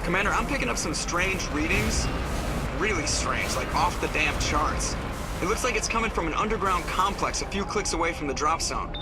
Commander, I'm picking up some strange readings. Really strange, like off the damn charts. It looks like it's coming from an underground complex a few clicks away from the drop zone.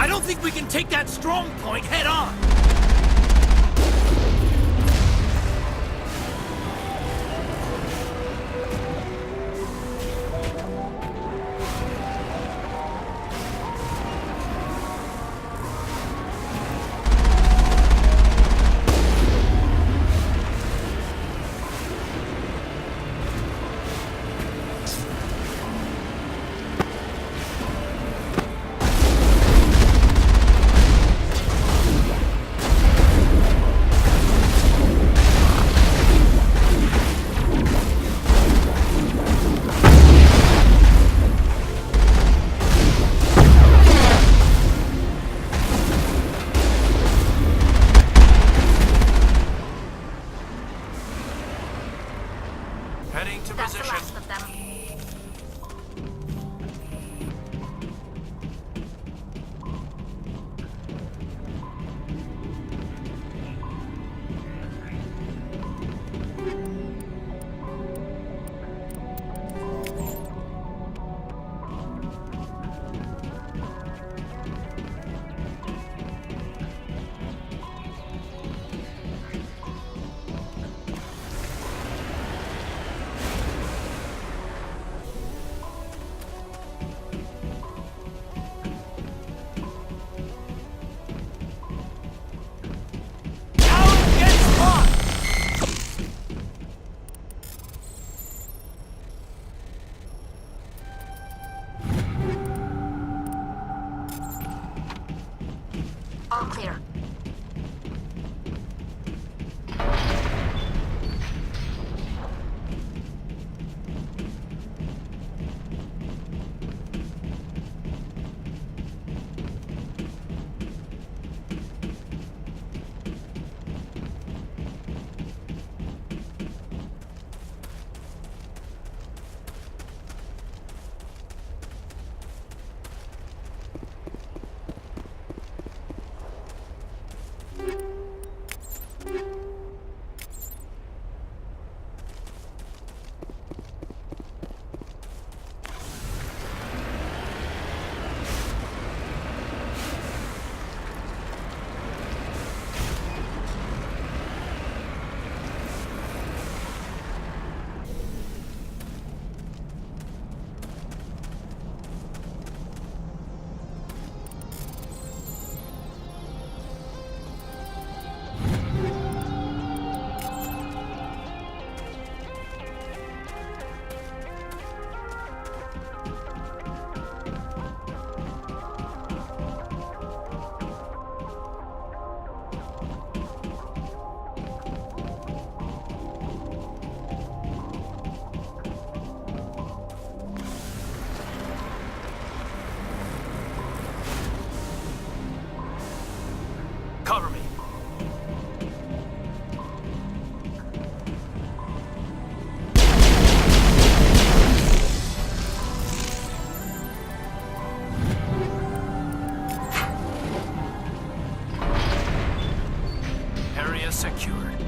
I don't think we can take that strong point head on! secured.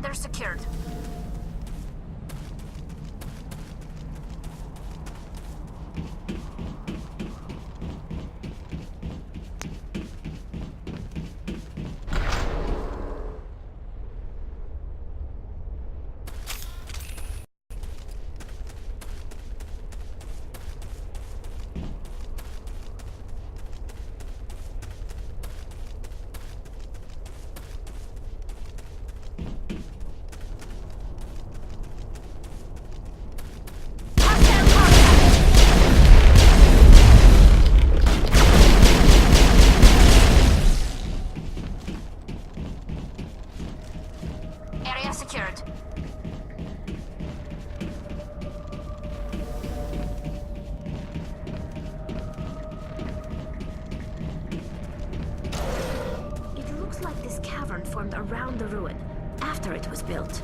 Perimeter secured. Area secured. It looks like this cavern formed around the ruin, after it was built.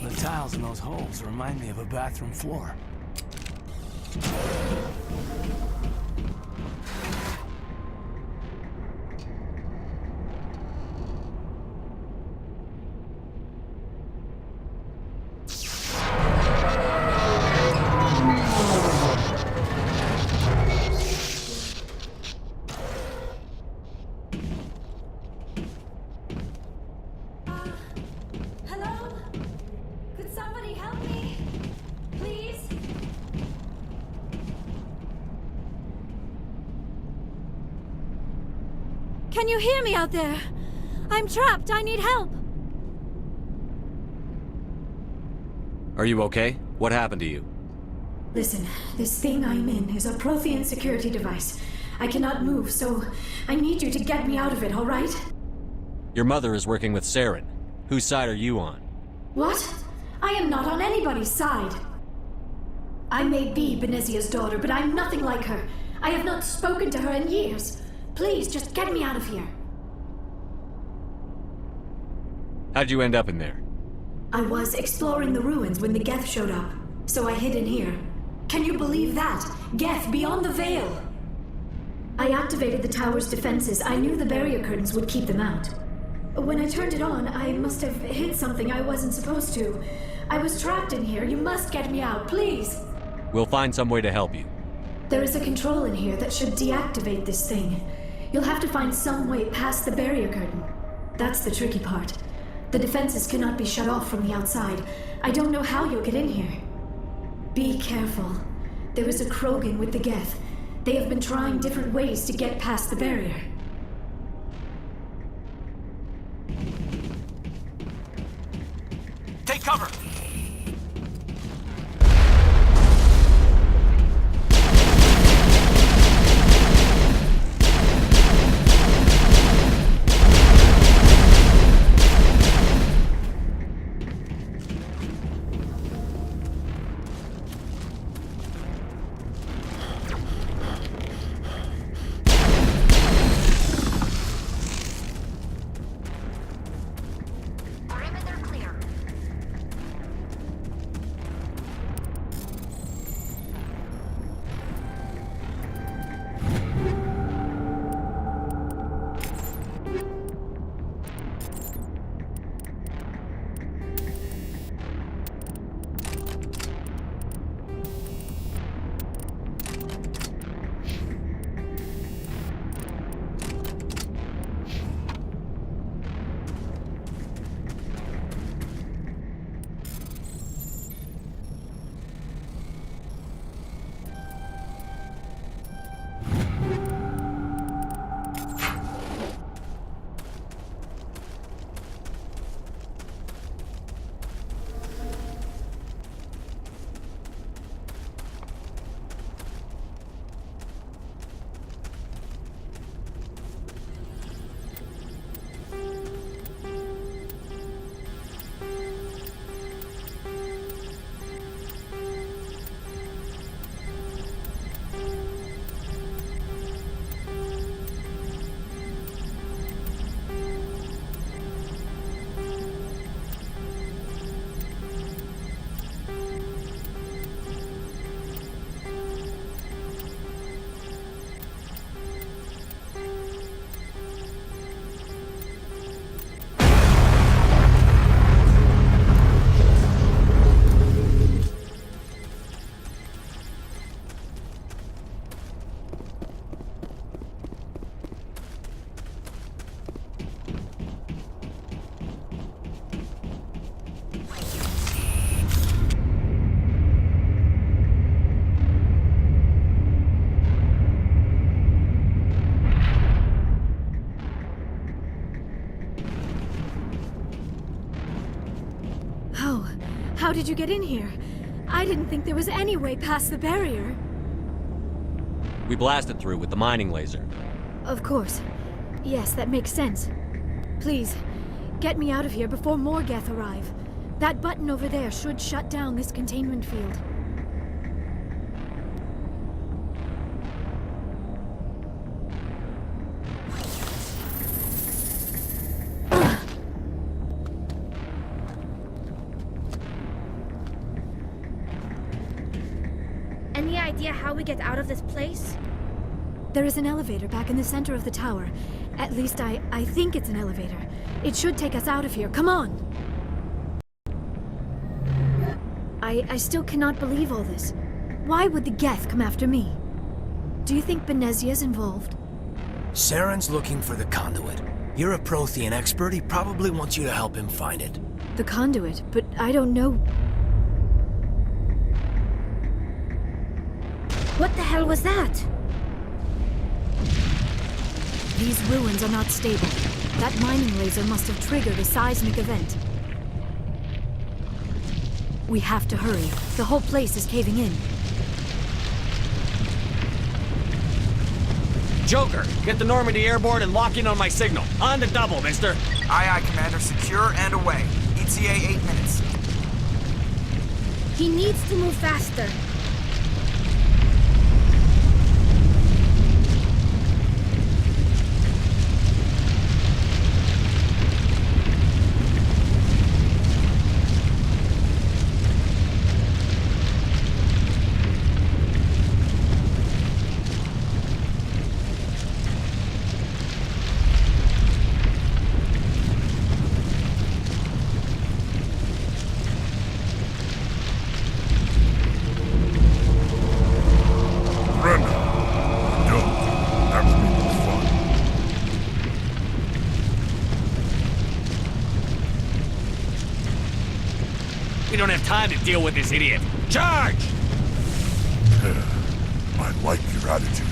The tiles in those holes remind me of a bathroom floor. Hello? Could somebody help me? Please? Can you hear me out there? I'm trapped. I need help. Are you okay? What happened to you? Listen, this thing I'm in is a Prothean security device. I cannot move, so I need you to get me out of it, all right? Your mother is working with Saren. Whose side are you on? What? I am not on anybody's side. I may be Benezia's daughter, but I'm nothing like her. I have not spoken to her in years. Please, just get me out of here. How'd you end up in there? I was exploring the ruins when the Geth showed up, so I hid in here. Can you believe that? Geth beyond the veil! I activated the tower's defenses. I knew the barrier curtains would keep them out. When I turned it on, I must have hit something I wasn't supposed to. I was trapped in here. You must get me out, please! We'll find some way to help you. There is a control in here that should deactivate this thing. You'll have to find some way past the barrier curtain. That's the tricky part. The defenses cannot be shut off from the outside. I don't know how you'll get in here. Be careful. There is a Krogan with the Geth. They have been trying different ways to get past the barrier. Take cover! Perimeter clear. How did you get in here? I didn't think there was any way past the barrier. We blasted through with the mining laser. Of course. Yes, that makes sense. Please, get me out of here before more Geth arrive. That button over there should shut down this containment field. Any idea how we get out of this place? There is an elevator back in the center of the tower. At least I think it's an elevator. It should take us out of here. Come on! I still cannot believe all this. Why would the Geth come after me? Do you think Benezia's involved? Saren's looking for the conduit. You're a Prothean expert. He probably wants you to help him find it. The conduit, but I don't know. What the hell was that? These ruins are not stable. That mining laser must have triggered a seismic event. We have to hurry. The whole place is caving in. Joker, get the Normandy airborne and lock in on my signal. On the double, mister. Aye, aye, Commander. Secure and away. ETA 8 minutes. He needs to move faster. We don't have time to deal with this idiot. Charge! I like your attitude.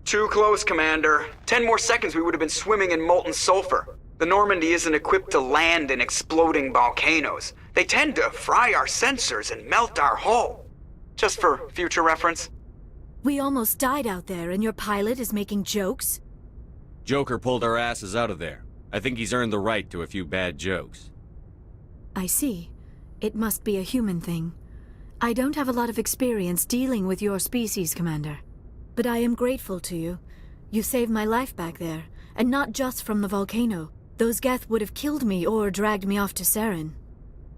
Too close, Commander. 10 more seconds we would have been swimming in molten sulfur. The Normandy isn't equipped to land in exploding volcanoes. They tend to fry our sensors and melt our hull. Just for future reference. We almost died out there, and your pilot is making jokes? Joker pulled our asses out of there. I think he's earned the right to a few bad jokes. I see. It must be a human thing. I don't have a lot of experience dealing with your species, Commander. But I am grateful to you. You saved my life back there, and not just from the volcano. Those Geth would have killed me or dragged me off to Saren.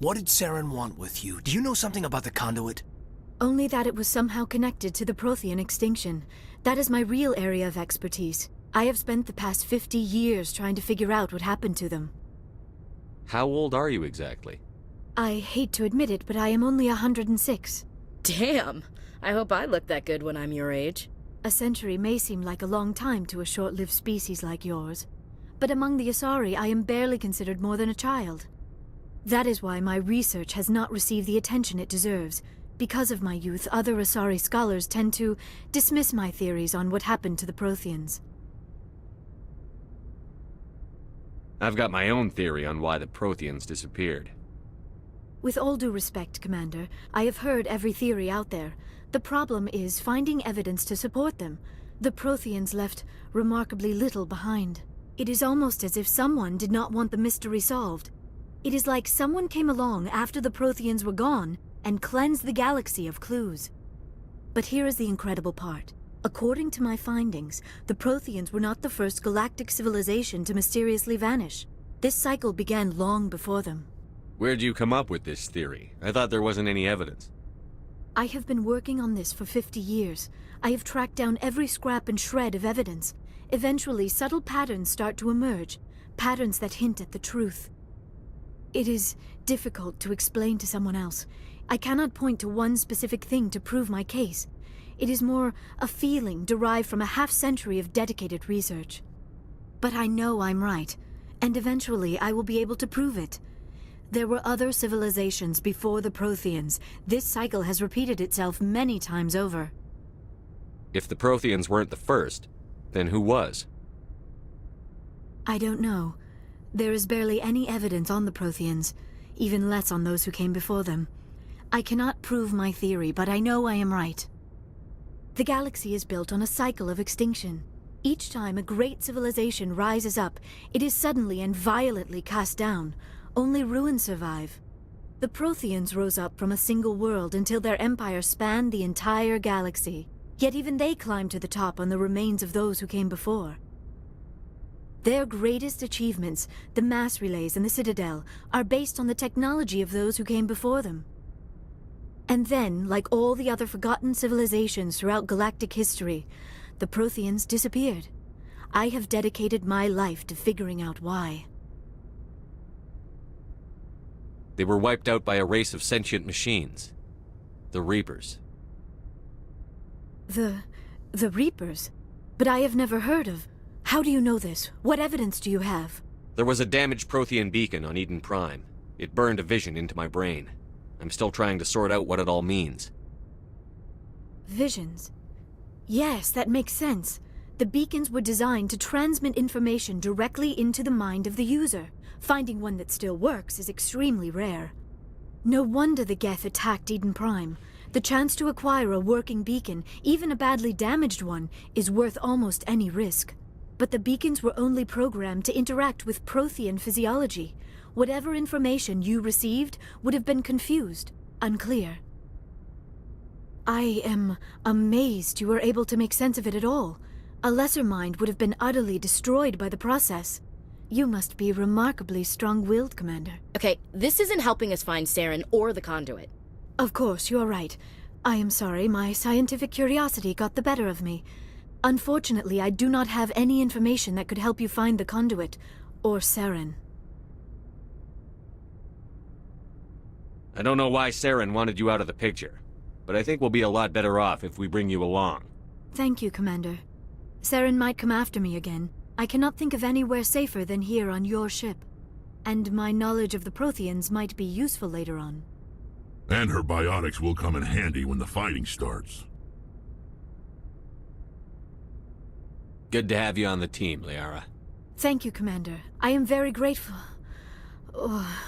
What did Saren want with you? Do you know something about the conduit? Only that it was somehow connected to the Prothean extinction. That is my real area of expertise. I have spent the past 50 years trying to figure out what happened to them. How old are you exactly? I hate to admit it, but I am only 106. Damn! I hope I look that good when I'm your age. A century may seem like a long time to a short-lived species like yours, but among the Asari I am barely considered more than a child. That is why my research has not received the attention it deserves. Because of my youth, other Asari scholars tend to dismiss my theories on what happened to the Protheans. I've got my own theory on why the Protheans disappeared. With all due respect, Commander, I have heard every theory out there. The problem is finding evidence to support them. The Protheans left remarkably little behind. It is almost as if someone did not want the mystery solved. It is like someone came along after the Protheans were gone and cleansed the galaxy of clues. But here is the incredible part. According to my findings, the Protheans were not the first galactic civilization to mysteriously vanish. This cycle began long before them. Where'd you come up with this theory? I thought there wasn't any evidence. I have been working on this for 50 years. I have tracked down every scrap and shred of evidence. Eventually, subtle patterns start to emerge, patterns that hint at the truth. It is difficult to explain to someone else. I cannot point to one specific thing to prove my case. It is more a feeling derived from a half-century of dedicated research. But I know I'm right, and eventually I will be able to prove it. There were other civilizations before the Protheans. This cycle has repeated itself many times over. If the Protheans weren't the first, then who was? I don't know. There is barely any evidence on the Protheans, even less on those who came before them. I cannot prove my theory, but I know I am right. The galaxy is built on a cycle of extinction. Each time a great civilization rises up, it is suddenly and violently cast down. Only ruins survive. The Protheans rose up from a single world until their empire spanned the entire galaxy. Yet even they climbed to the top on the remains of those who came before. Their greatest achievements, the mass relays and the Citadel, are based on the technology of those who came before them. And then, like all the other forgotten civilizations throughout galactic history, the Protheans disappeared. I have dedicated my life to figuring out why. They were wiped out by a race of sentient machines. The Reapers. The Reapers? But I have never heard of. How do you know this? What evidence do you have? There was a damaged Prothean beacon on Eden Prime. It burned a vision into my brain. I'm still trying to sort out what it all means. Visions? Yes, that makes sense. The beacons were designed to transmit information directly into the mind of the user. Finding one that still works is extremely rare. No wonder the Geth attacked Eden Prime. The chance to acquire a working beacon, even a badly damaged one, is worth almost any risk. But the beacons were only programmed to interact with Prothean physiology. Whatever information you received would have been confused, unclear. I am amazed you were able to make sense of it at all. A lesser mind would have been utterly destroyed by the process. You must be remarkably strong-willed, Commander. Okay, this isn't helping us find Saren or the conduit. Of course, you are right. I am sorry, my scientific curiosity got the better of me. Unfortunately, I do not have any information that could help you find the conduit, or Saren. I don't know why Saren wanted you out of the picture, but I think we'll be a lot better off if we bring you along. Thank you, Commander. Saren might come after me again. I cannot think of anywhere safer than here on your ship. And my knowledge of the Protheans might be useful later on. And her biotics will come in handy when the fighting starts. Good to have you on the team, Liara. Thank you, Commander. I am very grateful. Oh,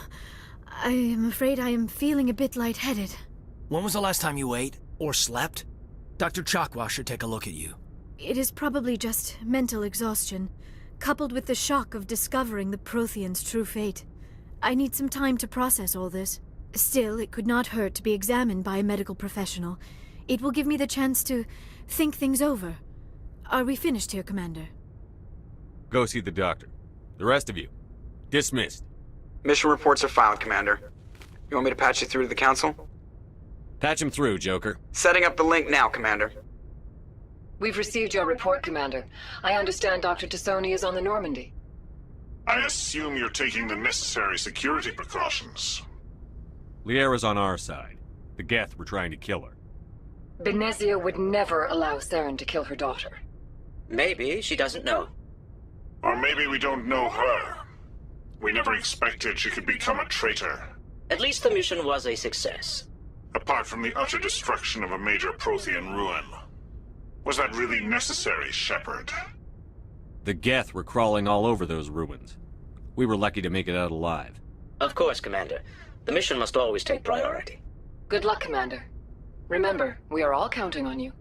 I am afraid I am feeling a bit lightheaded. When was the last time you ate? Or slept? Dr. Chakwa should take a look at you. It is probably just mental exhaustion, coupled with the shock of discovering the Protheans' true fate. I need some time to process all this. Still, it could not hurt to be examined by a medical professional. It will give me the chance to think things over. Are we finished here, Commander? Go see the doctor. The rest of you, dismissed. Mission reports are filed, Commander. You want me to patch you through to the Council? Patch him through, Joker. Setting up the link now, Commander. We've received your report, Commander. I understand Dr. T'Soni is on the Normandy. I assume you're taking the necessary security precautions. Liara's on our side. The Geth were trying to kill her. Benezia would never allow Saren to kill her daughter. Maybe she doesn't know. Or maybe we don't know her. We never expected she could become a traitor. At least the mission was a success. Apart from the utter destruction of a major Prothean ruin. Was that really necessary, Shepard? The Geth were crawling all over those ruins. We were lucky to make it out alive. Of course, Commander. The mission must always take priority. Good luck, Commander. Remember, we are all counting on you.